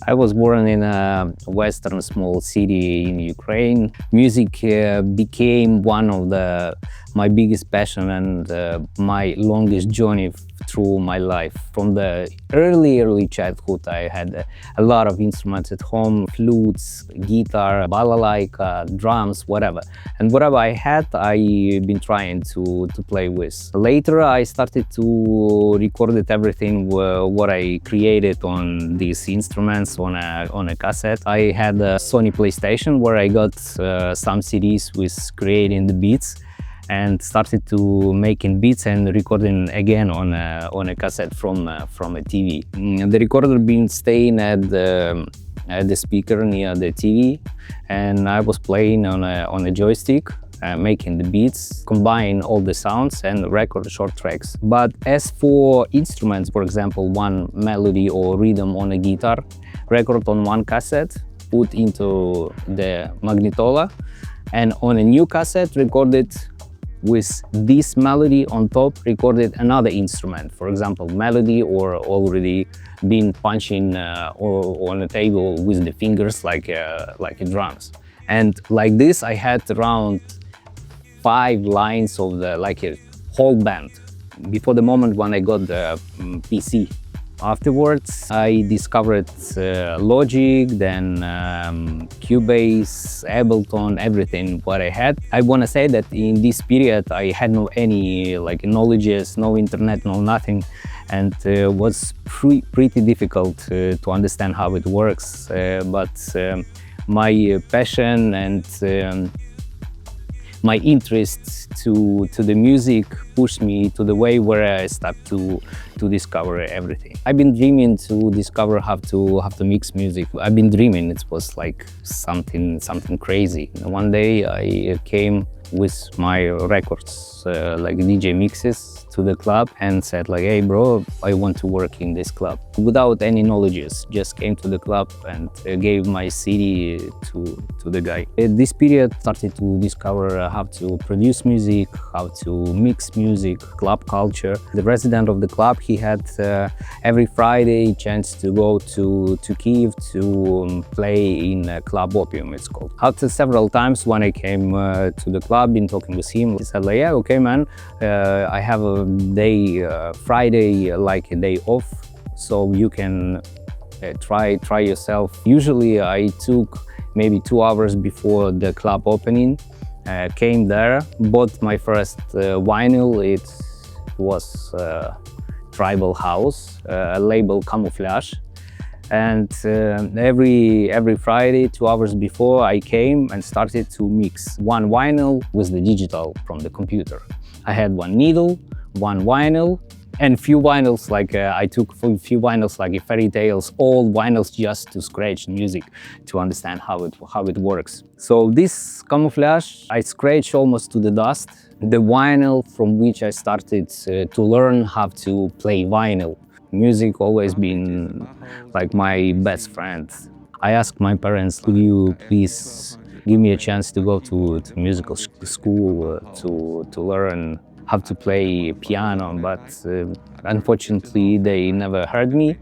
I was born in a western small city in Ukraine. Music became one of my biggest passion and my longest journey through my life. From the early childhood, I had a lot of instruments at home: flutes, guitar, balalaika, drums, whatever. And whatever I had, I've been trying to play with. Later, I started to record everything what I created on these instruments on a cassette. I had a Sony PlayStation where I got some CDs with creating the beats, and started to making beats and recording again on a cassette from a TV. The recorder been staying at the speaker near the TV, and I was playing on a joystick, making the beats, combine all the sounds and record short tracks. But as for instruments, for example, one melody or rhythm on a guitar, record on one cassette, put into the magnetola, and on a new cassette recorded with this melody on top, recorded another instrument, for example, melody, or already been punching on a table with the fingers like drums. And like this, I had around 5 lines of like a whole band before the moment when I got the PC. Afterwards, I discovered Logic, then Cubase, Ableton, everything what I had. I want to say that in this period I had no any knowledges, no internet, no nothing, and was pretty difficult to understand how it works. But my passion and my interest to the music pushed me to the way where I started to discover everything. I've been dreaming to discover how to mix music. I've been dreaming. It was like something crazy. One day I came with my records, like DJ mixes, to the club and said like, "Hey bro, I want to work in this club." Without any knowledges, just came to the club and gave my CD to the guy. At this period, started to discover how to produce music, how to mix music, club culture. The resident of the club, he had every Friday chance to go to Kyiv to play in Club Opium, it's called. After several times when I came to the club, been talking with him, he said like, "Yeah, okay man, I have a day, Friday, like a day off, so you can try yourself." Usually I took maybe 2 hours before the club opening, came there, bought my first vinyl. It was Tribal House, label Camouflage. And every Friday, 2 hours before, I came and started to mix one vinyl with the digital from the computer. I had one needle, one vinyl, and few vinyls, like I took a few vinyls like fairy tales, old vinyls, just to scratch music, to understand how it works. So this Camouflage, I scratched almost to the dust. The vinyl from which I started to learn how to play vinyl. Music always been like my best friend. I asked my parents, "Could you please give me a chance to go to musical school to learn how to play piano?" But unfortunately, they never heard me.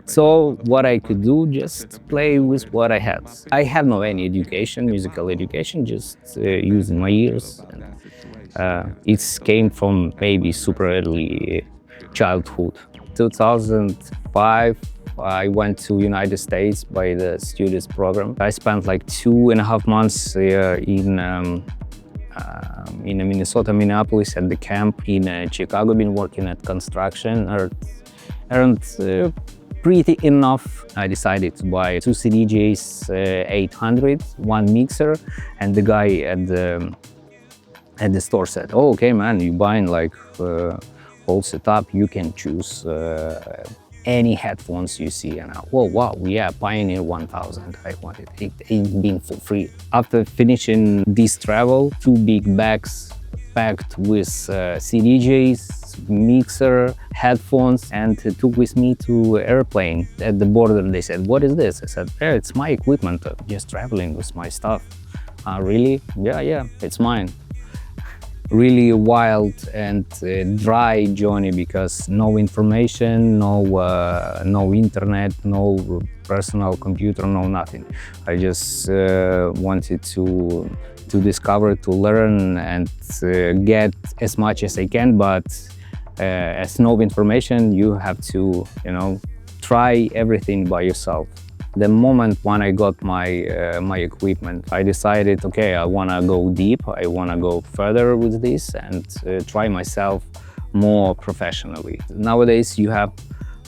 So what I could do, just play with what I had. I have no any education, musical education, just using my ears. It came from maybe super early childhood. 2005, I went to United States by the students program. I spent like 2.5 months in Minnesota, Minneapolis at the camp. In Chicago, been working at construction, earned pretty enough. I decided to buy 2 CDJs, 800, one mixer, and the guy at the store said, "Oh, okay man, you buying like whole setup, you can choose any headphones you see." And oh wow, yeah, Pioneer 1000, I wanted it. It's been for free. After finishing this travel, 2 big bags packed with CDJs, mixer, headphones, and took with me to airplane. At the border they said, "What is this?" I said, "Yeah, it's my equipment, just traveling with my stuff." "Really?" Yeah, it's mine." really wild and dry journey, because no information, no internet, no personal computer, no nothing. I just wanted to discover, to learn, and get as much as I can. But as no information, you have to, try everything by yourself. The moment when I got my equipment, I decided, okay, I want to go deep, I want to go further with this and try myself more professionally. Nowadays, you have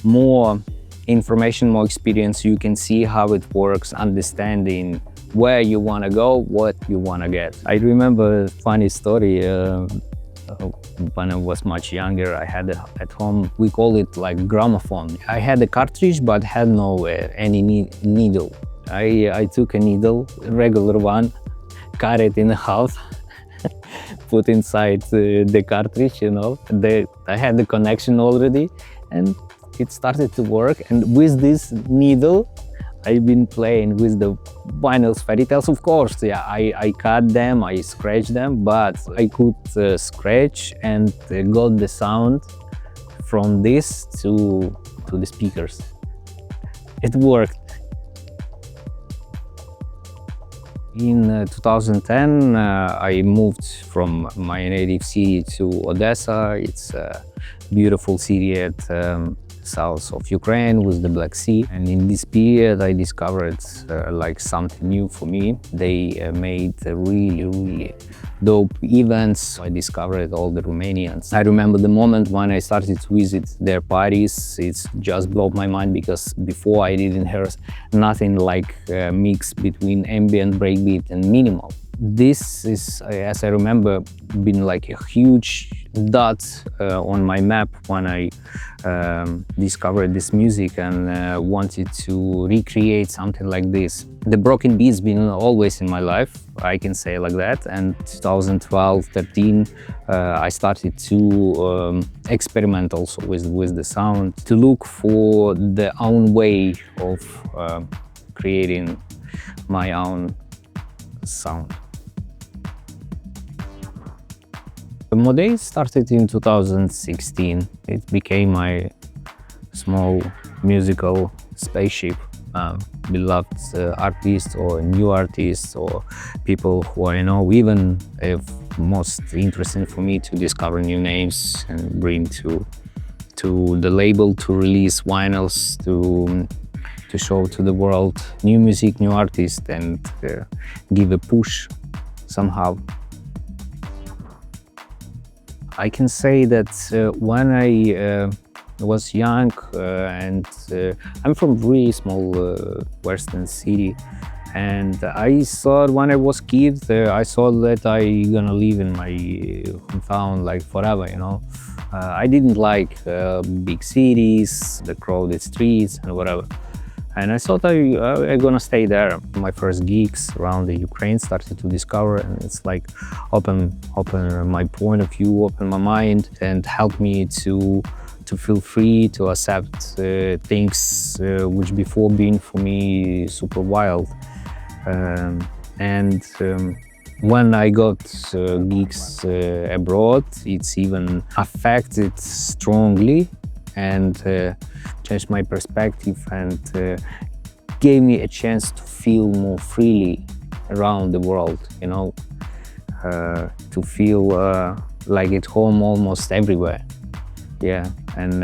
more information, more experience. You can see how it works, understanding where you want to go, what you want to get. I remember a funny story. When I was much younger, I had at home, we call it like gramophone. I had a cartridge, but had no any needle. I took a needle, a regular one, cut it in half, put inside the cartridge, I had the connection already, and it started to work. And with this needle, I've been playing with the vinyls, fairy tales. Of course, yeah, I cut them, I scratched them, but I could scratch and got the sound from this to the speakers. It worked. In 2010, I moved from my native city to Odessa. It's a beautiful city at south of Ukraine with the Black Sea. And in this period, I discovered like something new for me. They made really dope events. I discovered all the Romanians. I remember the moment when I started to visit their parties. It's just blew my mind, because before I didn't hear nothing like a mix between ambient, breakbeat and minimal. This is, as I remember, been like a huge dot on my map when I discovered this music and wanted to recreate something like this. The broken beat's been always in my life, I can say like that. And 2012-13, I started to experiment also with the sound, to look for the own way of creating my own sound. Mode started in 2016. It became my small musical spaceship. Beloved artists or new artists or people who I know, even if most interesting for me to discover new names and bring to the label, to release vinyls, to show to the world new music, new artists, and give a push somehow. I can say that when I was young and I'm from a really small western city, and I thought when I was kid, I thought that I gonna live in my hometown like forever, I didn't like big cities, the crowded streets and whatever. And I thought I'm gonna stay there. My first gigs around the Ukraine started to discover, and it's like open my point of view, open my mind, and help me to feel free to accept things which before been for me super wild. When I got gigs abroad, it's even affected strongly and changed my perspective and gave me a chance to feel more freely around the world, to feel like at home almost everywhere. Yeah, and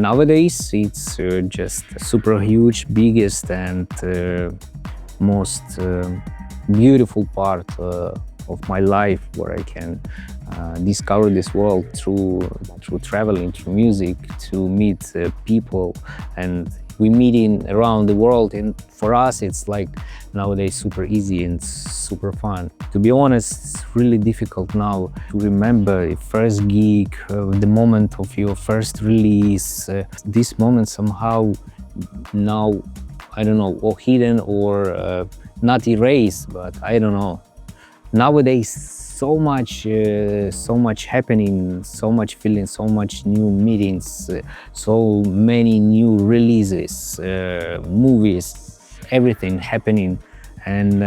nowadays it's just super huge, biggest and most beautiful part of my life, where I can discover this world through traveling, through music, to meet people, and we meeting around the world. And for us, it's like nowadays super easy and super fun. To be honest, it's really difficult now to remember the first gig, the moment of your first release. This moment somehow now, I don't know, or hidden or not erased, but I don't know. Nowadays, so much happening, so much feeling, so much new meetings, so many new releases, movies, everything happening, and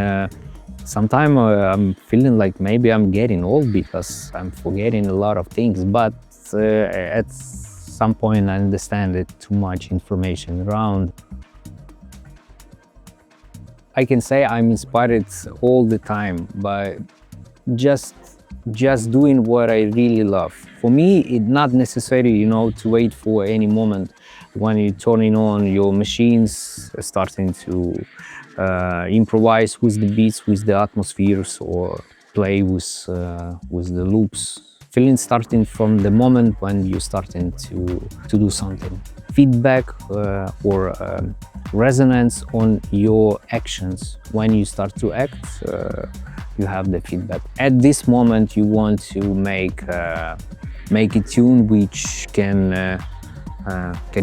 Sometimes I'm feeling like maybe I'm getting old because I'm forgetting a lot of things, but at some point I understand that too much information around. I can say I'm inspired all the time by just doing what I really love. For me, it's not necessary, you know, to wait for any moment when you're turning on your machines, starting to improvise with the beats, with the atmospheres, or play with the loops. Feeling starting from the moment when you're starting to do something. Feedback or resonance on your actions. When you start to act, you have the feedback. At this moment, you want to make a tune which can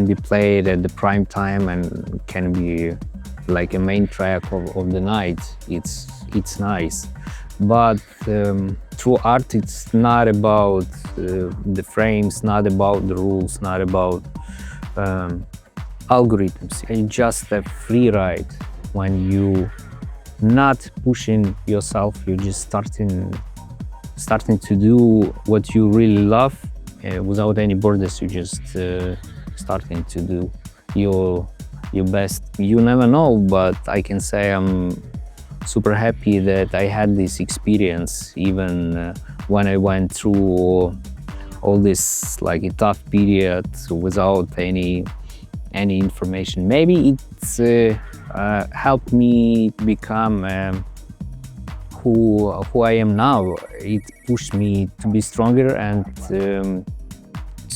be played at the prime time and can be like a main track of the night. It's nice, but through art, it's not about the frames, not about the rules, not about algorithms. It's just a free ride. When you not pushing yourself, you're just starting to do what you really love without any borders. You're just starting to do your best. You never know, but I can say I'm super happy that I had this experience, even when I went through all this like a tough period without any information. Maybe it's helped me become who I am now. It pushed me to be stronger and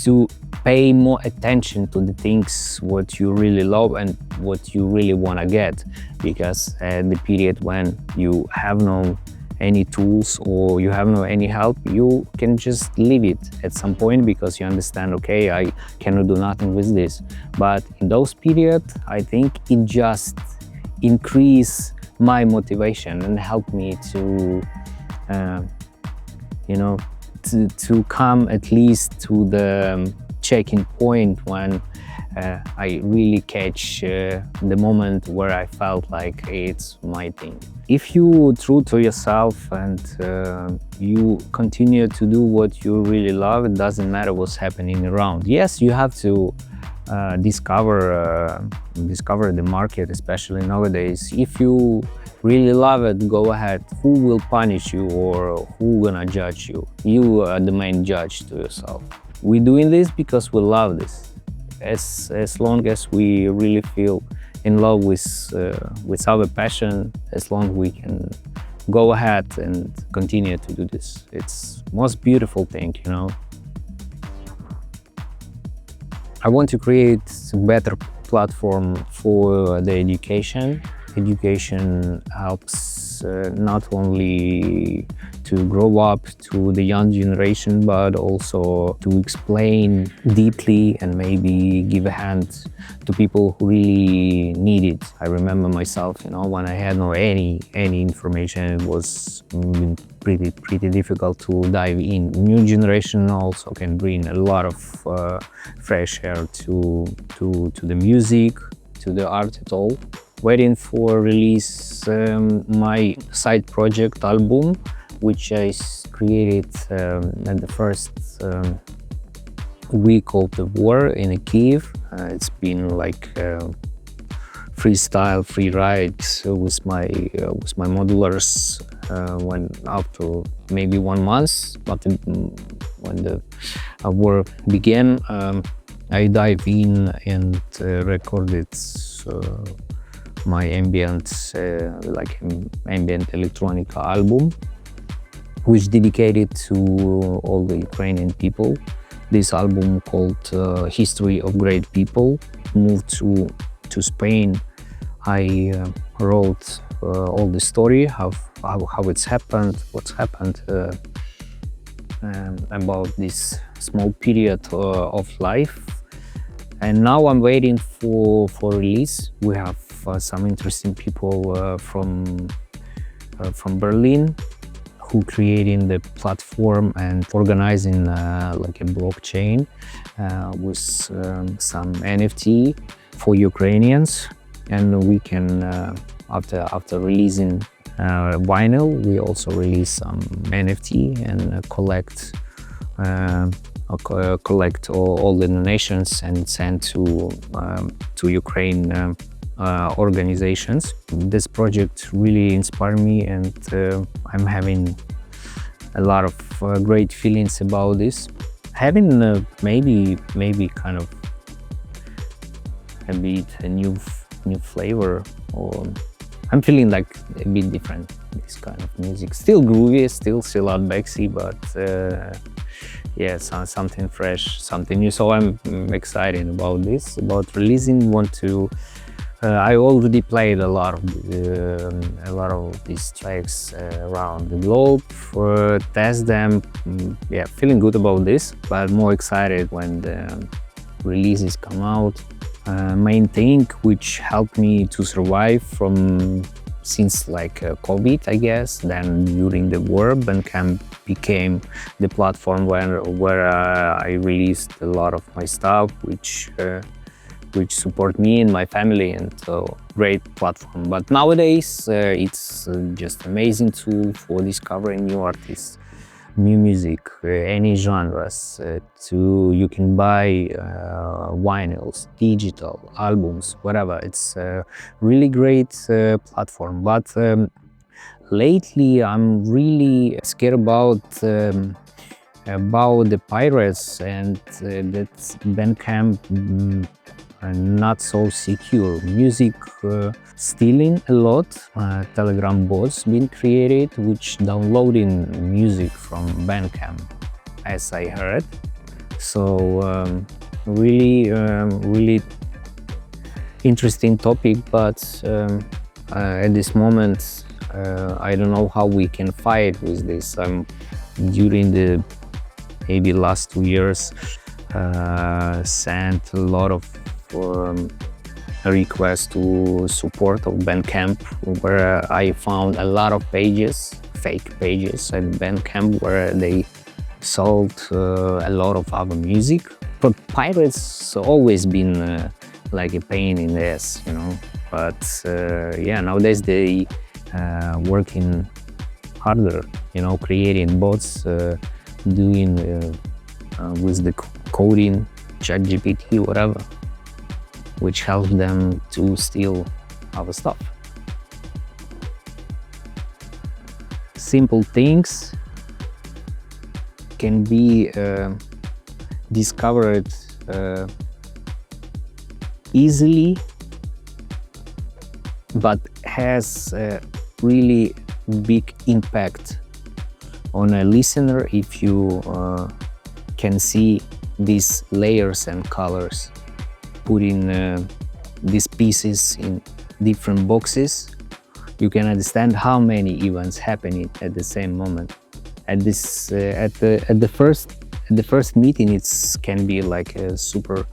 to pay more attention to the things what you really love and what you really want to get, because at the period when you have no any tools or you have no any help, you can just leave it at some point because you understand, okay, I cannot do nothing with this. But in those periods, I think it just increased my motivation and helped me to you know, to come at least to the checking point when I really catch the moment where I felt like it's my thing. If you true to yourself and you continue to do what you really love, it doesn't matter what's happening around. Yes, you have to discover the market, especially nowadays. If you really love it, go ahead. Who will punish you or who gonna judge you? You are the main judge to yourself. We're doing this because we love this. As long as we really feel in love with our passion, as long as we can go ahead and continue to do this. It's most beautiful thing, you know. I want to create a better platform for the education. Education helps not only to grow up to the young generation, but also to explain deeply and maybe give a hand to people who really need it. I remember myself, you know, when I had no any information, it was pretty difficult to dive in. New generation also can bring a lot of fresh air to the music, to the art at all. Waiting for release my side project album, which I created at the first week of the war in Kiev. It's been like freestyle, free ride with my modulars. When after maybe 1 month, but when the war began, I dive in and recorded my ambient, like ambient electronica album, which dedicated to all the Ukrainian people. This album called History of Great People. Moved to Spain, I wrote all the story, how it's happened, what's happened about this small period of life. And now I'm waiting for release. We have some interesting people from Berlin who creating the platform and organizing like a blockchain with some NFT for Ukrainians, and we can after releasing vinyl. We also release some NFT and collect all the donations and send to Ukraine organizations. This project really inspired me, and I'm having a lot of great feelings about this. Having maybe kind of a bit a new flavor, or I'm feeling like a bit different. This kind of music, still groovy, still Silat Beksi, but yeah, something fresh, something new. So I'm excited about this, about releasing. I already played a lot of these tracks around the globe, test them. Yeah, feeling good about this, but more excited when the releases come out. Main thing which helped me to survive since like COVID, I guess. Then during the war, Bandcamp became the platform where I released a lot of my stuff, which support me and my family, and so great platform. But nowadays it's just amazing tool for discovering new artists, new music, any genres. You can buy vinyls, digital albums, whatever. It's a really great platform. But lately I'm really scared about the pirates, and that Bandcamp not so secure. Music stealing a lot. Telegram bots been created which downloading music from Bandcamp, as I heard. So really interesting topic, but at this moment I don't know how we can fight with this. During the maybe last 2 years sent a lot of requests to support of Bandcamp, where I found a lot of pages, fake pages at Bandcamp, where they sold a lot of our music. But pirates always been like a pain in the ass, you know. But yeah, nowadays they working harder, you know, creating bots, doing with the coding, ChatGPT, whatever, which helps them to steal our stuff. Simple things can be discovered easily, but has a really big impact on a listener if you can see these layers and colors, putting these pieces in different boxes. You can understand how many events happening at the same moment. At the first meeting, it can be like a super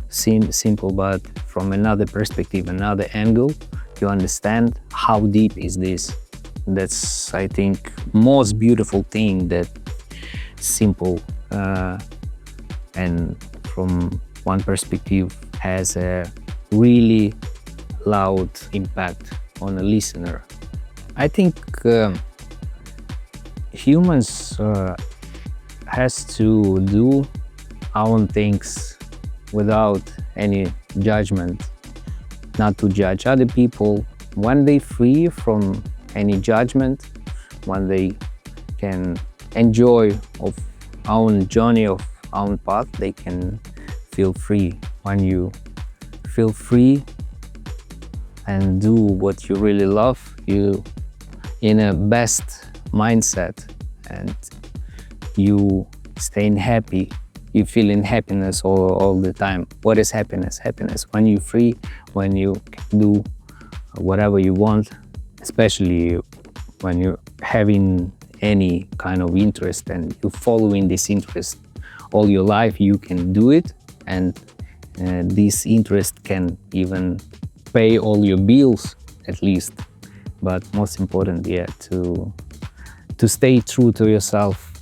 simple, but from another perspective, another angle, you understand how deep is this. That's, I think, most beautiful thing, that simple and from one perspective has a really loud impact on a listener. I think humans has to do our own things without any judgment, not to judge other people. When they free from any judgment, when they can enjoy of own journey, of own path, they can feel free. When you feel free and do what you really love, you in a best mindset, and you staying happy, you feel in happiness all the time. What is happiness? Happiness when you're free, when you can do whatever you want, especially when you're having any kind of interest and you're following this interest all your life, you can do it, and this interest can even pay all your bills, at least. But most important, yeah, to stay true to yourself,